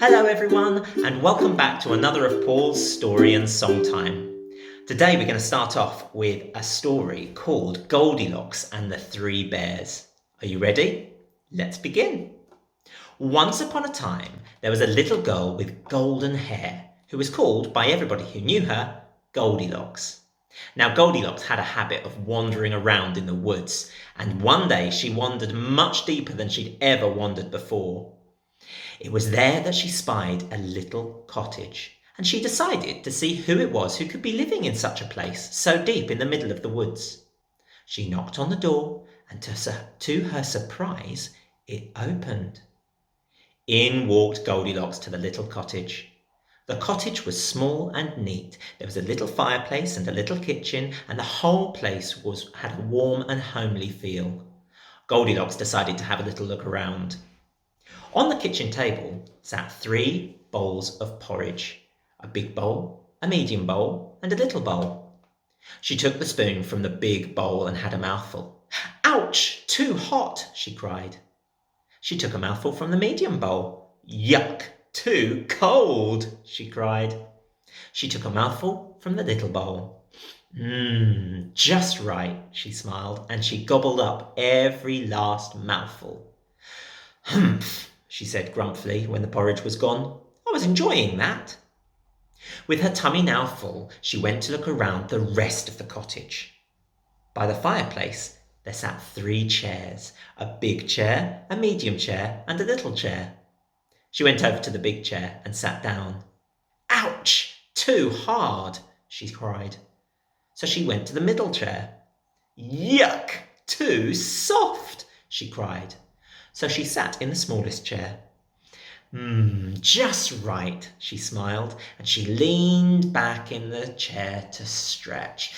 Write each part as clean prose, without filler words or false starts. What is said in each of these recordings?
Hello everyone, and welcome back to another of Paul's story and song time. Today we're going to start off with a story called Goldilocks and the Three Bears. Are you ready? Let's begin. Once upon a time, there was a little girl with golden hair who was called by everybody who knew her Goldilocks. Now Goldilocks had a habit of wandering around in the woods, and one day she wandered much deeper than she'd ever wandered before. It was there that she spied a little cottage, and she decided to see who it was who could be living in such a place so deep in the middle of the woods. She knocked on the door, and to her surprise, it opened. In walked Goldilocks to the little cottage. The cottage was small and neat. There was a little fireplace and a little kitchen, and the whole place had a warm and homely feel. Goldilocks decided to have a little look around. On the kitchen table sat 3 bowls of porridge, a big bowl, a medium bowl, and a little bowl. She took the spoon from the big bowl and had a mouthful. "Ouch! Too hot!" she cried. She took a mouthful from the medium bowl. "Yuck! Too cold!" she cried. She took a mouthful from the little bowl. Just right," she smiled, and she gobbled up every last mouthful. "Humph!" she said grumpily when the porridge was gone. "I was enjoying that." With her tummy now full, she went to look around the rest of the cottage. By the fireplace there sat 3 chairs, a big chair, a medium chair, and a little chair. She went over to the big chair and sat down. "Ouch! Too hard!" she cried. So she went to the middle chair. "Yuck! Too soft!" she cried. So she sat in the smallest chair. Just right," she smiled, and she leaned back in the chair to stretch.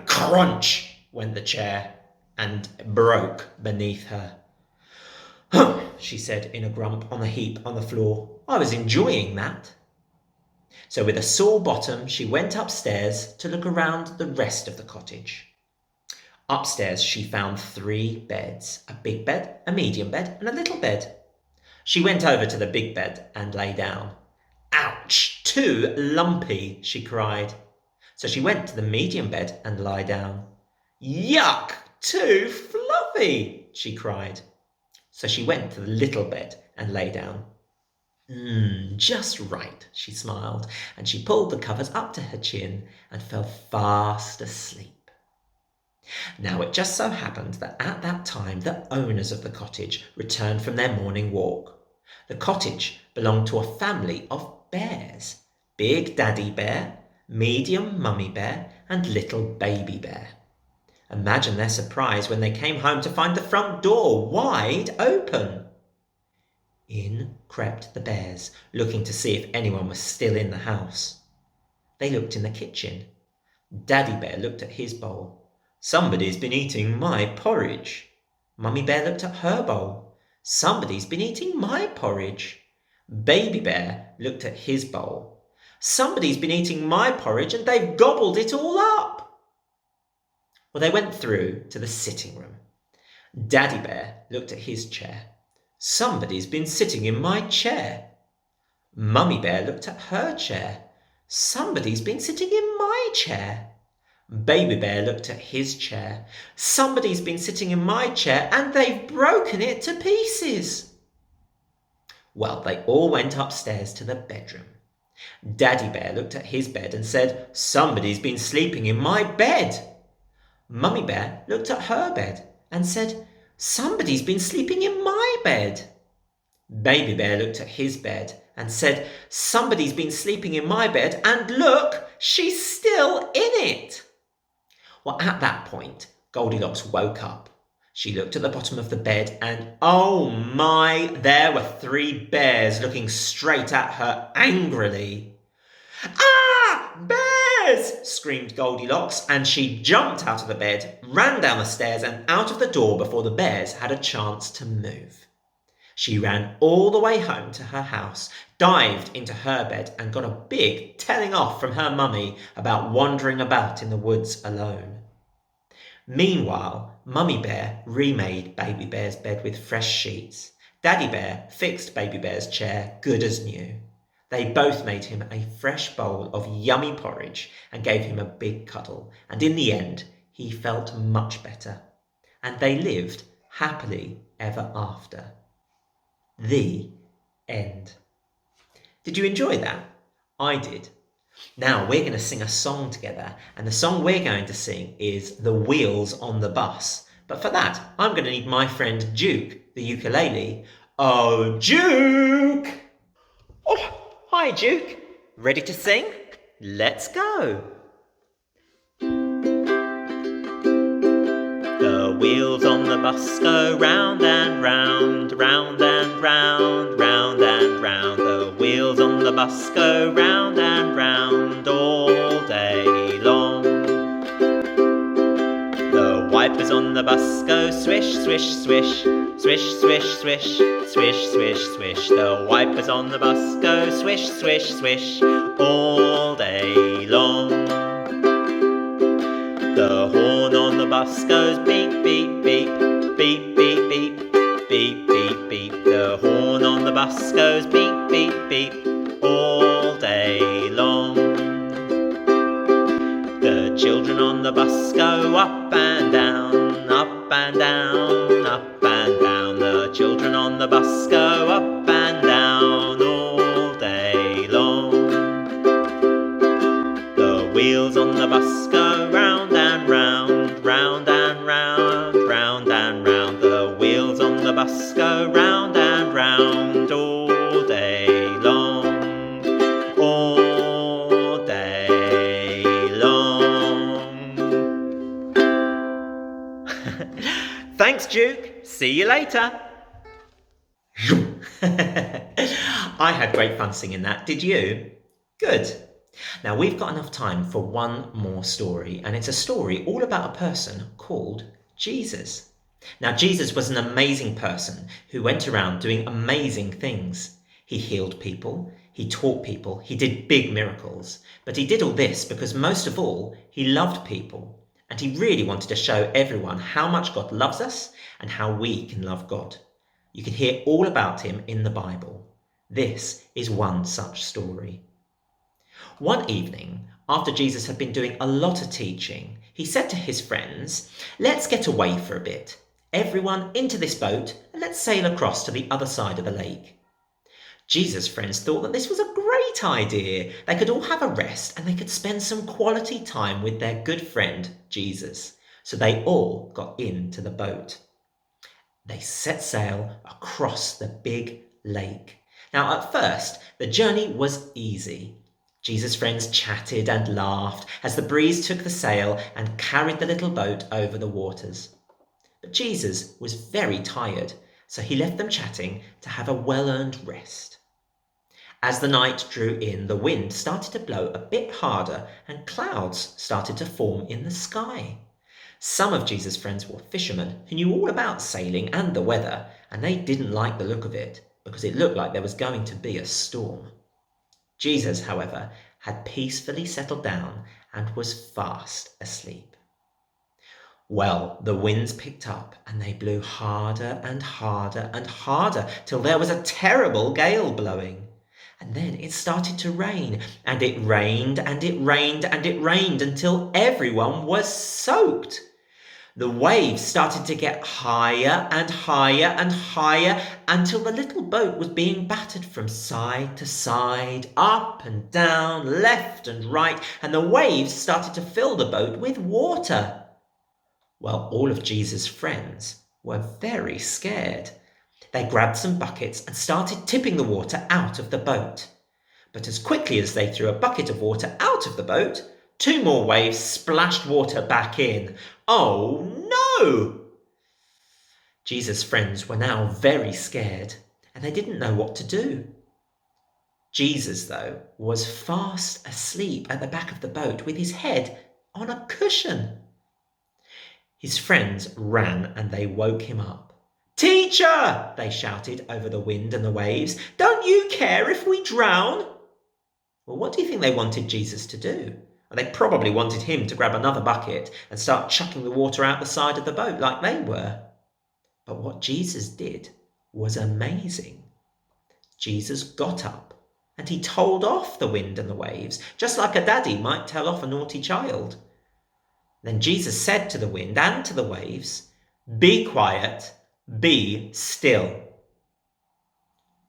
Crunch went the chair and broke beneath her. "Huh," she said in a grump on the heap on the floor. "I was enjoying that." So with a sore bottom, she went upstairs to look around the rest of the cottage. Upstairs she found 3 beds, a big bed, a medium bed, and a little bed. She went over to the big bed and lay down. "Ouch! Too lumpy!" she cried. So she went to the medium bed and lay down. "Yuck! Too fluffy!" she cried. So she went to the little bed and lay down. Just right," she smiled, and she pulled the covers up to her chin and fell fast asleep. Now it just so happened that at that time the owners of the cottage returned from their morning walk. The cottage belonged to a family of bears: Big Daddy Bear, Medium Mummy Bear, and Little Baby Bear. Imagine their surprise when they came home to find the front door wide open. In crept the bears, looking to see if anyone was still in the house. They looked in the kitchen. Daddy Bear looked at his bowl. "Somebody's been eating my porridge." Mummy Bear looked at her bowl. "Somebody's been eating my porridge." Baby Bear looked at his bowl. "Somebody's been eating my porridge and they've gobbled it all up." Well, they went through to the sitting room. Daddy Bear looked at his chair. "Somebody's been sitting in my chair." Mummy Bear looked at her chair. "Somebody's been sitting in my chair." Baby Bear looked at his chair. "Somebody's been sitting in my chair and they've broken it to pieces." Well, they all went upstairs to the bedroom. Daddy Bear looked at his bed and said, "Somebody's been sleeping in my bed." Mummy Bear looked at her bed and said, "Somebody's been sleeping in my bed." Baby Bear looked at his bed and said, "Somebody's been sleeping in my bed, and look, she's still in it." Well, at that point, Goldilocks woke up. She looked at the bottom of the bed and, oh my, there were 3 bears looking straight at her angrily. "Ah! Bears!" screamed Goldilocks, and she jumped out of the bed, ran down the stairs and out of the door before the bears had a chance to move. She ran all the way home to her house, dived into her bed and got a big telling off from her mummy about wandering about in the woods alone. Meanwhile, Mummy Bear remade Baby Bear's bed with fresh sheets. Daddy Bear fixed Baby Bear's chair good as new. They both made him a fresh bowl of yummy porridge and gave him a big cuddle, and in the end he felt much better, and they lived happily ever after. The end. Did you enjoy that? I did. Now we're going to sing a song together, and the song we're going to sing is The Wheels on the Bus. But for that, I'm going to need my friend Duke the ukulele. Oh, Duke! Oh, hi, Duke. Ready to sing? Let's go. The wheels on the bus go round and round, round and round, round and round. The wheels on the bus go round and round all day long. The wipers on the bus go swish, swish, swish, swish, swish, swish, swish, swish, swish. The wipers on the bus go swish, swish, swish all day long. The horn on the bus goes beep, beep, beep, beep, beep, beep, beep, beep, beep. The horn on the bus goes beep, beep, beep all day long. The children on the bus go up and down, up and down, up and down. The children on the bus go up and down all day long. The wheels on the bus go round and round, round and round, round and round. The wheels on the bus go round and round all day long, all day long. Thanks, Duke. See you later. I had great fun singing that. Did you? Good. Now we've got enough time for one more story, and it's a story all about a person called Jesus. Now Jesus was an amazing person who went around doing amazing things. He healed people, he taught people, he did big miracles, but he did all this because most of all, he loved people, and he really wanted to show everyone how much God loves us and how we can love God. You can hear all about him in the Bible. This is one such story. One evening, after Jesus had been doing a lot of teaching, he said to his friends, "Let's get away for a bit. Everyone into this boat and let's sail across to the other side of the lake." Jesus' friends thought that this was a great idea. They could all have a rest and they could spend some quality time with their good friend, Jesus. So they all got into the boat. They set sail across the big lake. Now, at first, the journey was easy. Jesus' friends chatted and laughed as the breeze took the sail and carried the little boat over the waters. But Jesus was very tired, so he left them chatting to have a well-earned rest. As the night drew in, the wind started to blow a bit harder and clouds started to form in the sky. Some of Jesus' friends were fishermen who knew all about sailing and the weather, and they didn't like the look of it because it looked like there was going to be a storm. Jesus, however, had peacefully settled down and was fast asleep. Well, the winds picked up and they blew harder and harder and harder till there was a terrible gale blowing. And then it started to rain, and it rained and it rained and it rained until everyone was soaked. The waves started to get higher and higher and higher until the little boat was being battered from side to side, up and down, left and right, and the waves started to fill the boat with water. Well, all of Jesus' friends were very scared. They grabbed some buckets and started tipping the water out of the boat. But as quickly as they threw a bucket of water out of the boat, 2 more waves splashed water back in. Oh no! Jesus' friends were now very scared, and they didn't know what to do. Jesus, though, was fast asleep at the back of the boat with his head on a cushion. His friends ran and they woke him up. "Teacher!" they shouted over the wind and the waves. "Don't you care if we drown?" Well, what do you think they wanted Jesus to do? They probably wanted him to grab another bucket and start chucking the water out the side of the boat like they were. But what Jesus did was amazing. Jesus got up and he told off the wind and the waves, just like a daddy might tell off a naughty child. Then Jesus said to the wind and to the waves, "Be quiet, be still."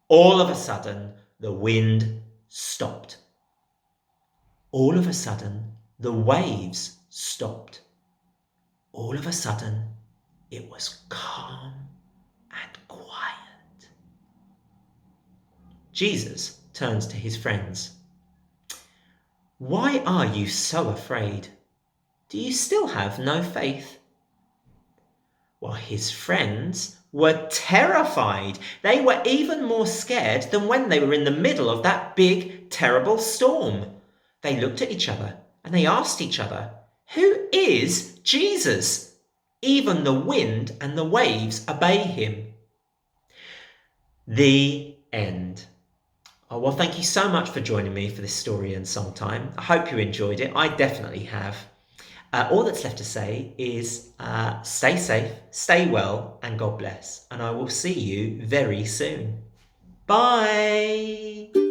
All of a sudden, the wind stopped. All of a sudden, the waves stopped. All of a sudden, it was calm and quiet. Jesus turns to his friends. "Why are you so afraid? Do you still have no faith?" Well, his friends were terrified. They were even more scared than when they were in the middle of that big, terrible storm. They looked at each other and they asked each other, "Who is Jesus? Even the wind and the waves obey him." The end. Oh, well, thank you so much for joining me for this story and song time. I hope you enjoyed it. I definitely have. All that's left to say is stay safe, stay well, and God bless. And I will see you very soon. Bye.